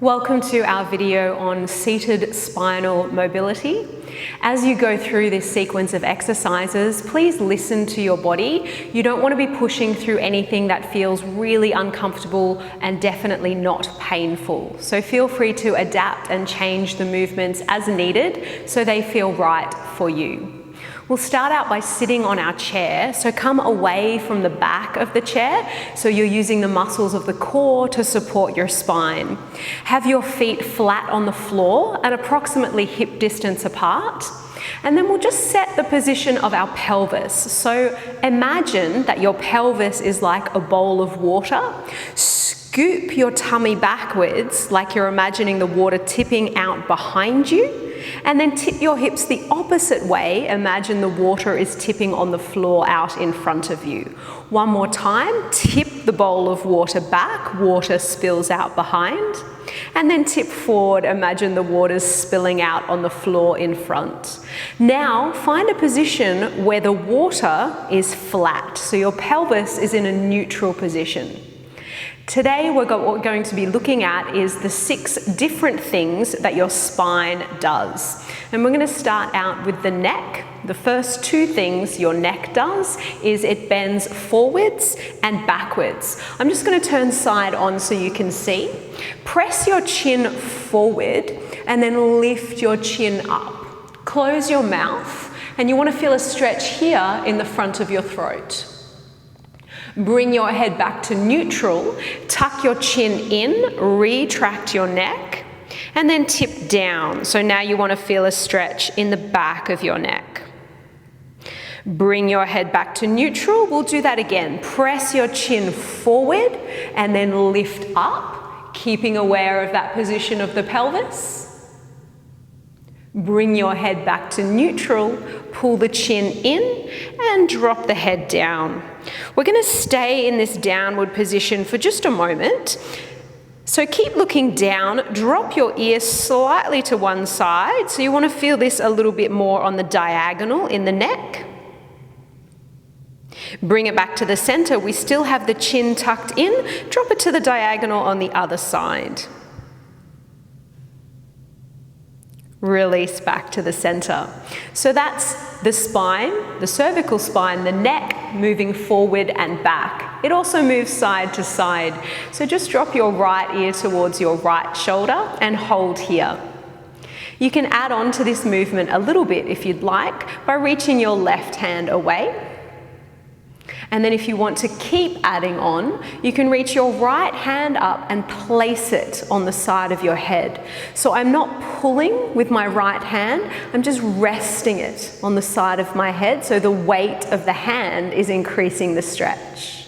Welcome to our video on seated spinal mobility. As you go through this sequence of exercises, please listen to your body. You don't want to be pushing through anything that feels really uncomfortable and definitely not painful. So feel free to adapt and change the movements as needed so they feel right for you. We'll start out by sitting on our chair, so come away from the back of the chair, so you're using the muscles of the core to support your spine. Have your feet flat on the floor and approximately hip distance apart. And then we'll just set the position of our pelvis. So imagine that your pelvis is like a bowl of water. Scoop your tummy backwards, like you're imagining the water tipping out behind you. And then tip your hips the opposite way. Imagine the water is tipping on the floor out in front of you. One more time, tip the bowl of water back, water spills out behind. And then tip forward, imagine the water's spilling out on the floor in front. Now, find a position where the water is flat, so your pelvis is in a neutral position. Today, what we're going to be looking at is the 6 different things that your spine does. And we're going to start out with the neck. The first 2 things your neck does is it bends forwards and backwards. I'm just going to turn side on so you can see. Press your chin forward and then lift your chin up. Close your mouth and you want to feel a stretch here in the front of your throat. Bring your head back to neutral, tuck your chin in, retract your neck, and then tip down. So now you want to feel a stretch in the back of your neck. Bring your head back to neutral. We'll do that again. Press your chin forward and then lift up, keeping aware of that position of the pelvis. Bring your head back to neutral, pull the chin in and drop the head down. We're going to stay in this downward position for just a moment. So keep looking down, drop your ear slightly to one side. So you want to feel this a little bit more on the diagonal in the neck. Bring it back to the center. We still have the chin tucked in. Drop it to the diagonal on the other side. Release back to the center. So that's the spine, the cervical spine, the neck moving forward and back. It also moves side to side. So just drop your right ear towards your right shoulder and hold here. You can add on to this movement a little bit if you'd like by reaching your left hand away. And then if you want to keep adding on, you can reach your right hand up and place it on the side of your head. So I'm not pulling with my right hand, I'm just resting it on the side of my head, so the weight of the hand is increasing the stretch.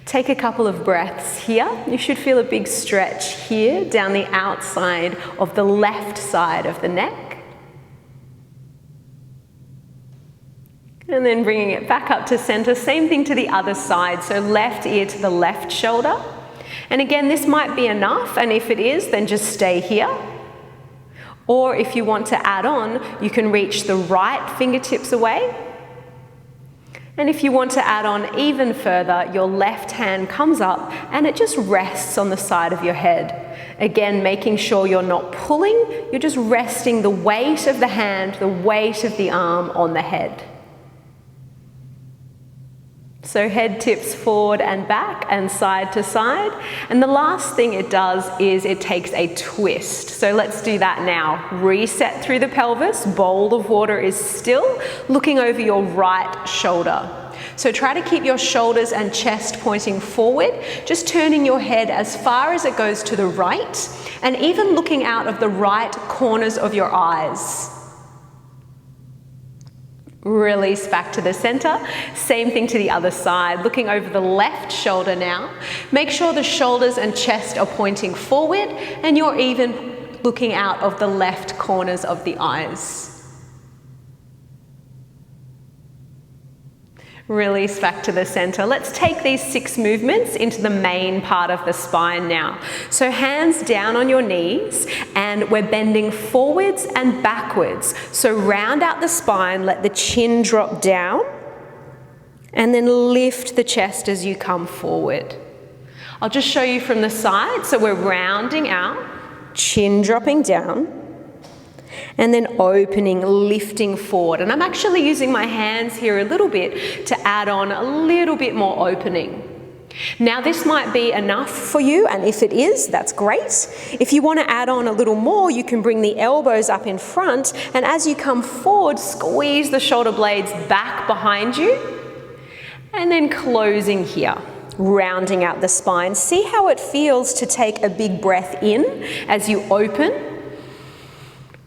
Take a couple of breaths here. You should feel a big stretch here down the outside of the left side of the neck. And then bringing it back up to center, same thing to the other side, so left ear to the left shoulder. And again, this might be enough, and if it is, then just stay here. Or if you want to add on, you can reach the right fingertips away. And if you want to add on even further, your left hand comes up and it just rests on the side of your head. Again, making sure you're not pulling, you're just resting the weight of the hand, the weight of the arm on the head. So head tips forward and back and side to side. And the last thing it does is it takes a twist. So let's do that now. Reset through the pelvis, bowl of water is still, looking over your right shoulder. So try to keep your shoulders and chest pointing forward, just turning your head as far as it goes to the right, and even looking out of the right corners of your eyes. Release back to the center. Same thing to the other side. Looking over the left shoulder now. Make sure the shoulders and chest are pointing forward and you're even looking out of the left corners of the eyes. Release back to the center. Let's take these 6 movements into the main part of the spine now. So hands down on your knees and we're bending forwards and backwards. So round out the spine, let the chin drop down and then lift the chest as you come forward. I'll just show you from the side. So we're rounding out, chin dropping down, and then opening, lifting forward. And I'm actually using my hands here a little bit to add on a little bit more opening. Now this might be enough for you, and if it is, that's great. If you want to add on a little more, you can bring the elbows up in front, and as you come forward, squeeze the shoulder blades back behind you, and then closing here, rounding out the spine. See how it feels to take a big breath in as you open,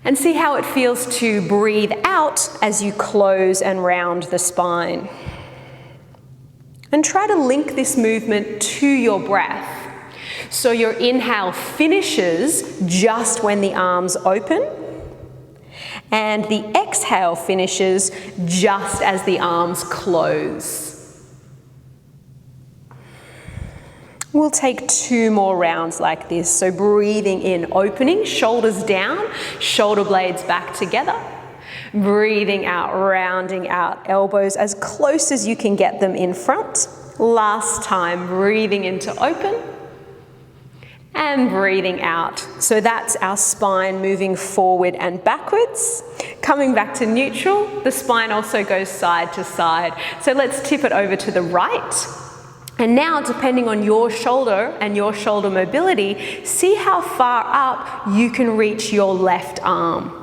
and see how it feels to breathe out as you close and round the spine. And try to link this movement to your breath. So your inhale finishes just when the arms open, and the exhale finishes just as the arms close. We'll take 2 more rounds like this. So breathing in, opening, shoulders down, shoulder blades back together. Breathing out, rounding out, elbows as close as you can get them in front. Last time, breathing in to open and breathing out. So that's our spine moving forward and backwards. Coming back to neutral, the spine also goes side to side. So let's tip it over to the right. And now, depending on your shoulder and your shoulder mobility, see how far up you can reach your left arm.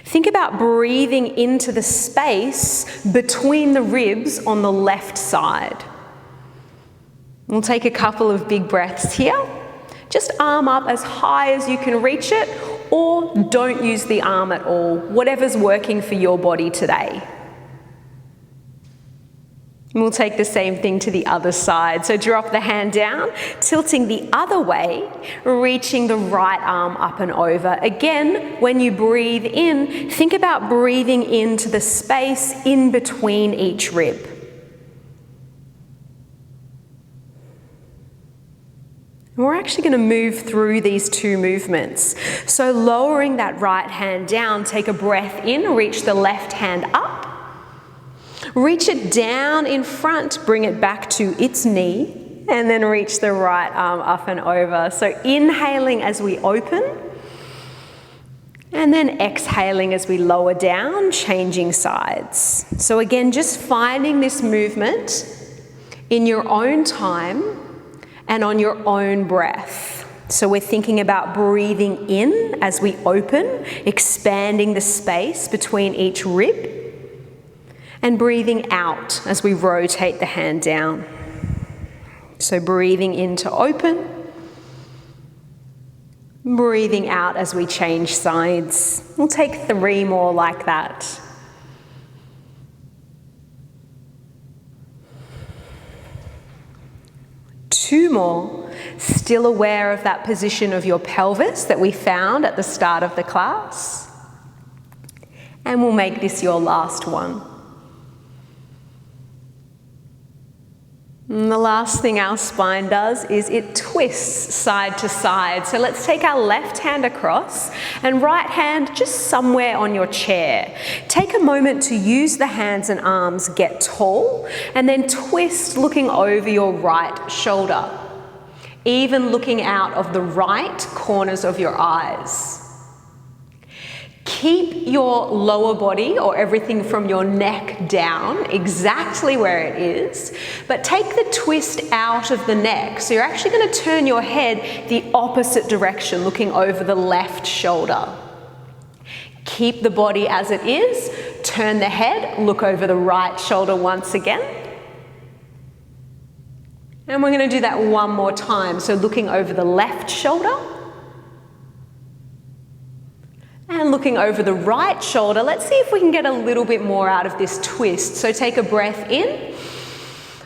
Think about breathing into the space between the ribs on the left side. We'll take a couple of big breaths here. Just arm up as high as you can reach it, or don't use the arm at all, whatever's working for your body today. And we'll take the same thing to the other side. So drop the hand down, tilting the other way, reaching the right arm up and over. Again, when you breathe in, think about breathing into the space in between each rib. And we're actually going to move through these 2 movements. So lowering that right hand down, take a breath in, reach the left hand up. Reach it down in front, bring it back to its knee, and then reach the right arm up and over. So inhaling as we open, and then exhaling as we lower down, changing sides. So again, just finding this movement in your own time and on your own breath. So we're thinking about breathing in as we open, expanding the space between each rib, and breathing out as we rotate the hand down. So breathing in to open, breathing out as we change sides. We'll take 3 more like that. Two more, still aware of that position of your pelvis that we found at the start of the class. And we'll make this your last one. And the last thing our spine does is it twists side to side. So let's take our left hand across and right hand just somewhere on your chair. Take a moment to use the hands and arms, get tall, and then twist looking over your right shoulder, even looking out of the right corners of your eyes. Keep your lower body or everything from your neck down exactly where it is, but take the twist out of the neck. So you're actually going to turn your head the opposite direction, looking over the left shoulder. Keep the body as it is, turn the head, look over the right shoulder once again. And we're going to do that one more time. So looking over the left shoulder, and looking over the right shoulder. Let's see if we can get a little bit more out of this twist. So take a breath in,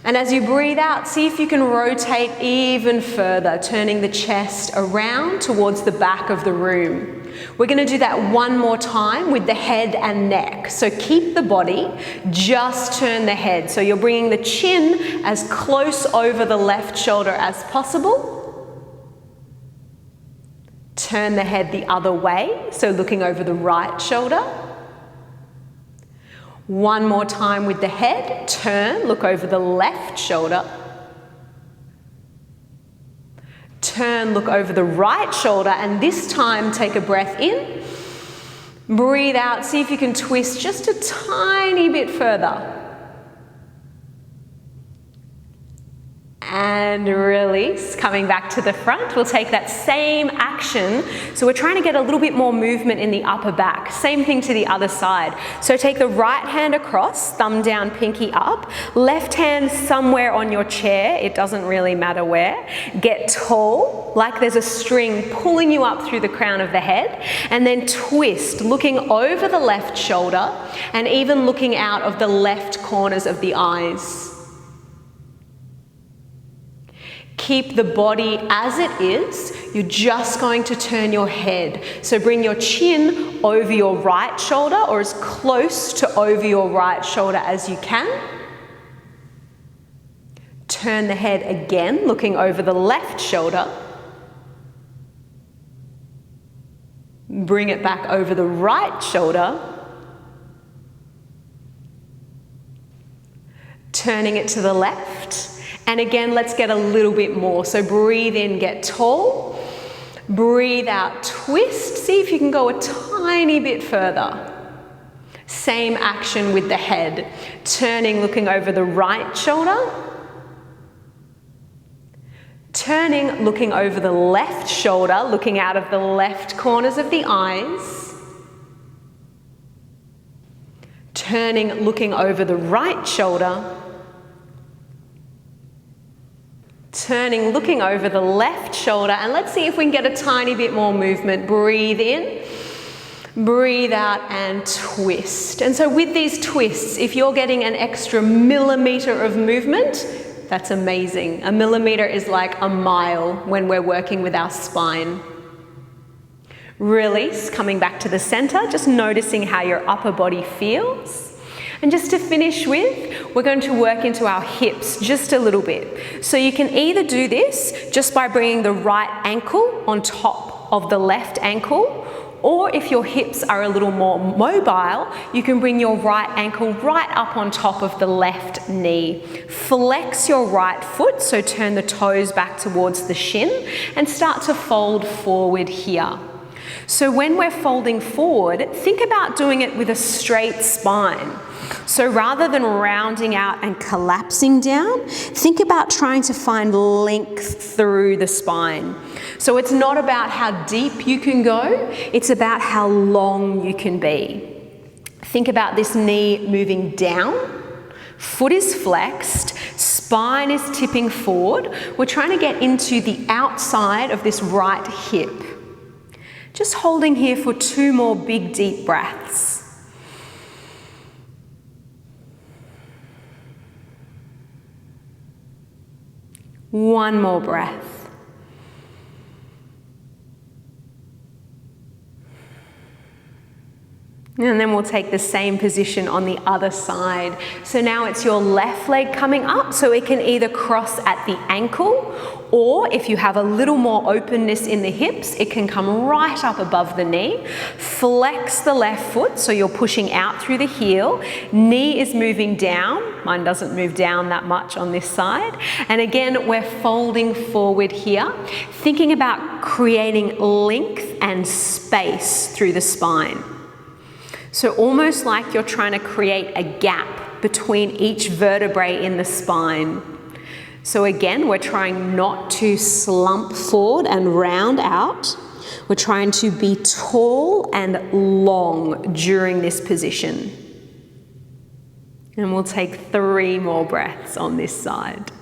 and as you breathe out, see if you can rotate even further, turning the chest around towards the back of the room. We're going to do that one more time with the head and neck. So keep the body, just turn the head. So you're bringing the chin as close over the left shoulder as possible. Turn the head the other way, so looking over the right shoulder. One more time with the head, turn, look over the left shoulder. Turn, look over the right shoulder, and this time take a breath in. Breathe out, see if you can twist just a tiny bit further. And release, coming back to the front. We'll take that same action. So we're trying to get a little bit more movement in the upper back. Same thing to the other side. So take the right hand across, thumb down, pinky up. Left hand somewhere on your chair. It doesn't really matter where. Get tall, like there's a string pulling you up through the crown of the head. And then twist, looking over the left shoulder and even looking out of the left corners of the eyes. Keep the body as it is. You're just going to turn your head. So bring your chin over your right shoulder or as close to over your right shoulder as you can. Turn the head again, looking over the left shoulder. Bring it back over the right shoulder. Turning it to the left. And again, let's get a little bit more. So breathe in, get tall. Breathe out, twist. See if you can go a tiny bit further. Same action with the head. Turning, looking over the right shoulder. Turning, looking over the left shoulder, looking out of the left corners of the eyes. Turning, looking over the right shoulder. Turning, looking over the left shoulder, and let's see if we can get a tiny bit more movement. Breathe in, breathe out, and twist. And so with these twists, if you're getting an extra millimeter of movement, that's amazing. A millimeter is like a mile when we're working with our spine. Release, coming back to the center, just noticing how your upper body feels. And just to finish with, we're going to work into our hips just a little bit. So you can either do this just by bringing the right ankle on top of the left ankle, or if your hips are a little more mobile, you can bring your right ankle right up on top of the left knee. Flex your right foot, so turn the toes back towards the shin and start to fold forward here. So when we're folding forward, think about doing it with a straight spine. So rather than rounding out and collapsing down, think about trying to find length through the spine. So it's not about how deep you can go, it's about how long you can be. Think about this knee moving down, foot is flexed, spine is tipping forward. We're trying to get into the outside of this right hip. Just holding here for 2 more big deep breaths. One more breath. And then we'll take the same position on the other side. So now it's your left leg coming up, so it can either cross at the ankle, or if you have a little more openness in the hips, it can come right up above the knee. Flex the left foot, so you're pushing out through the heel. Knee is moving down. Mine doesn't move down that much on this side. And again, we're folding forward here, thinking about creating length and space through the spine. So almost like you're trying to create a gap between each vertebrae in the spine. So again, we're trying not to slump forward and round out. We're trying to be tall and long during this position. And we'll take 3 more breaths on this side.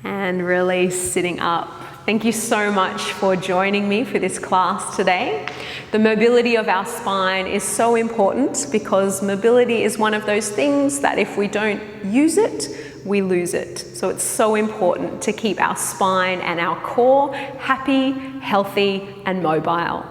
And release, sitting up. Thank you so much for joining me for this class today. The mobility of our spine is so important because mobility is one of those things that if we don't use it, we lose it. So it's so important to keep our spine and our core happy, healthy, and mobile.